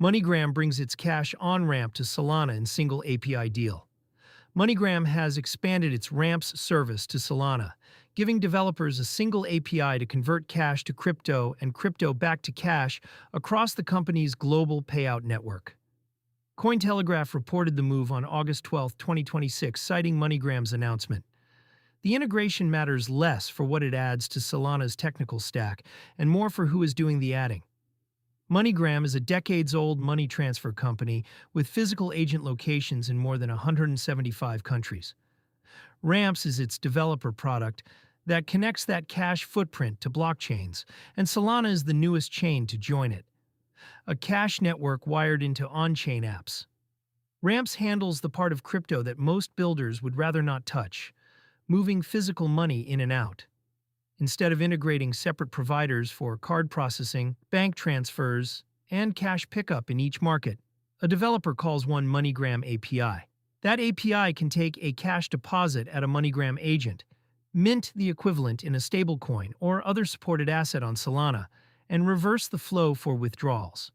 MoneyGram brings its cash on-ramp to Solana in single API deal. MoneyGram has expanded its ramps service to Solana, giving developers a single API to convert cash to crypto and crypto back to cash across the company's global payout network. Cointelegraph reported the move on August 12, 2026, citing MoneyGram's announcement. The integration matters less for what it adds to Solana's technical stack and more for who is doing the adding. MoneyGram is a decades-old money transfer company with physical agent locations in more than 175 countries. Ramps is its developer product that connects that cash footprint to blockchains, and Solana is the newest chain to join it, a cash network wired into on-chain apps. Ramps handles the part of crypto that most builders would rather not touch, moving physical money in and out. Instead of integrating separate providers for card processing, bank transfers, and cash pickup in each market, a developer calls one MoneyGram API. That API can take a cash deposit at a MoneyGram agent, mint the equivalent in a stablecoin or other supported asset on Solana, and reverse the flow for withdrawals.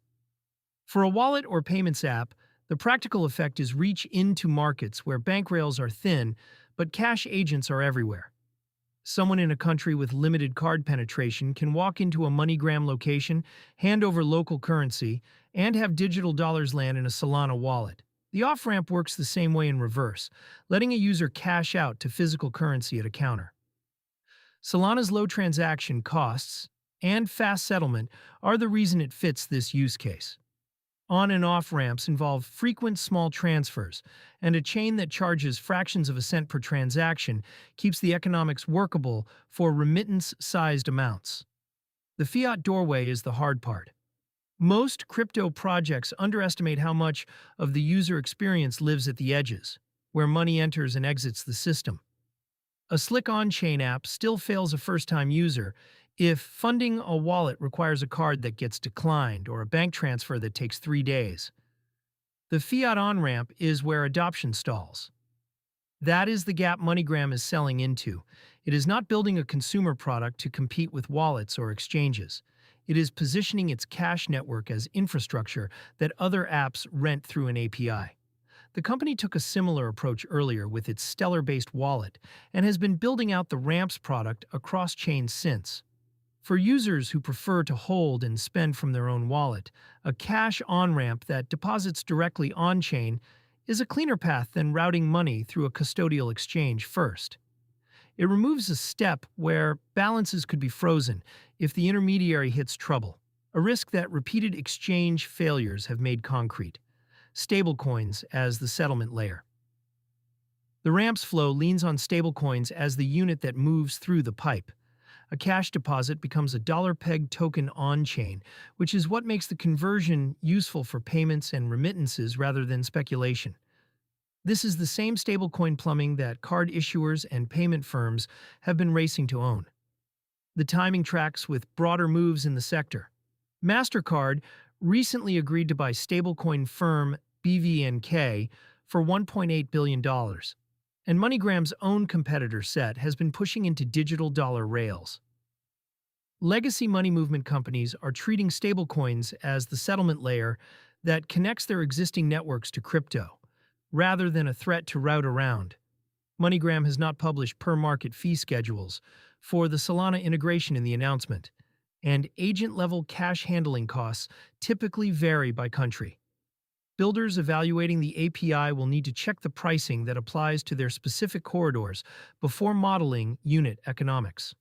For a wallet or payments app, the practical effect is reach into markets where bank rails are thin, but cash agents are everywhere. Someone in a country with limited card penetration can walk into a MoneyGram location, hand over local currency, and have digital dollars land in a Solana wallet. The off-ramp works the same way in reverse, letting a user cash out to physical currency at a counter. Solana's low transaction costs and fast settlement are the reason it fits this use case. On and off ramps involve frequent small transfers, and a chain that charges fractions of a cent per transaction keeps the economics workable for remittance-sized amounts. The fiat doorway is the hard part. Most crypto projects underestimate how much of the user experience lives at the edges, where money enters and exits the system. A slick on-chain app still fails a first-time user if funding a wallet requires a card that gets declined or a bank transfer that takes 3 days. The fiat on-ramp is where adoption stalls. That is the gap MoneyGram is selling into. It is not building a consumer product to compete with wallets or exchanges. It is positioning its cash network as infrastructure that other apps rent through an API. The company took a similar approach earlier with its Stellar-based wallet and has been building out the Ramps product across chains since. For users who prefer to hold and spend from their own wallet, a cash on-ramp that deposits directly on-chain is a cleaner path than routing money through a custodial exchange first. It removes a step where balances could be frozen if the intermediary hits trouble, a risk that repeated exchange failures have made concrete. Stablecoins as the settlement layer. The Ramps flow leans on stablecoins as the unit that moves through the pipe. A cash deposit becomes a dollar-pegged token on-chain, which is what makes the conversion useful for payments and remittances rather than speculation. This is the same stablecoin plumbing that card issuers and payment firms have been racing to own. The timing tracks with broader moves in the sector. MasterCard recently agreed to buy stablecoin firm BVNK for $1.8 billion. And MoneyGram's own competitor set has been pushing into digital dollar rails. Legacy money movement companies are treating stablecoins as the settlement layer that connects their existing networks to crypto, rather than a threat to route around. MoneyGram has not published per-market fee schedules for the Solana integration in the announcement, and agent-level cash handling costs typically vary by country. Builders evaluating the API will need to check the pricing that applies to their specific corridors before modeling unit economics.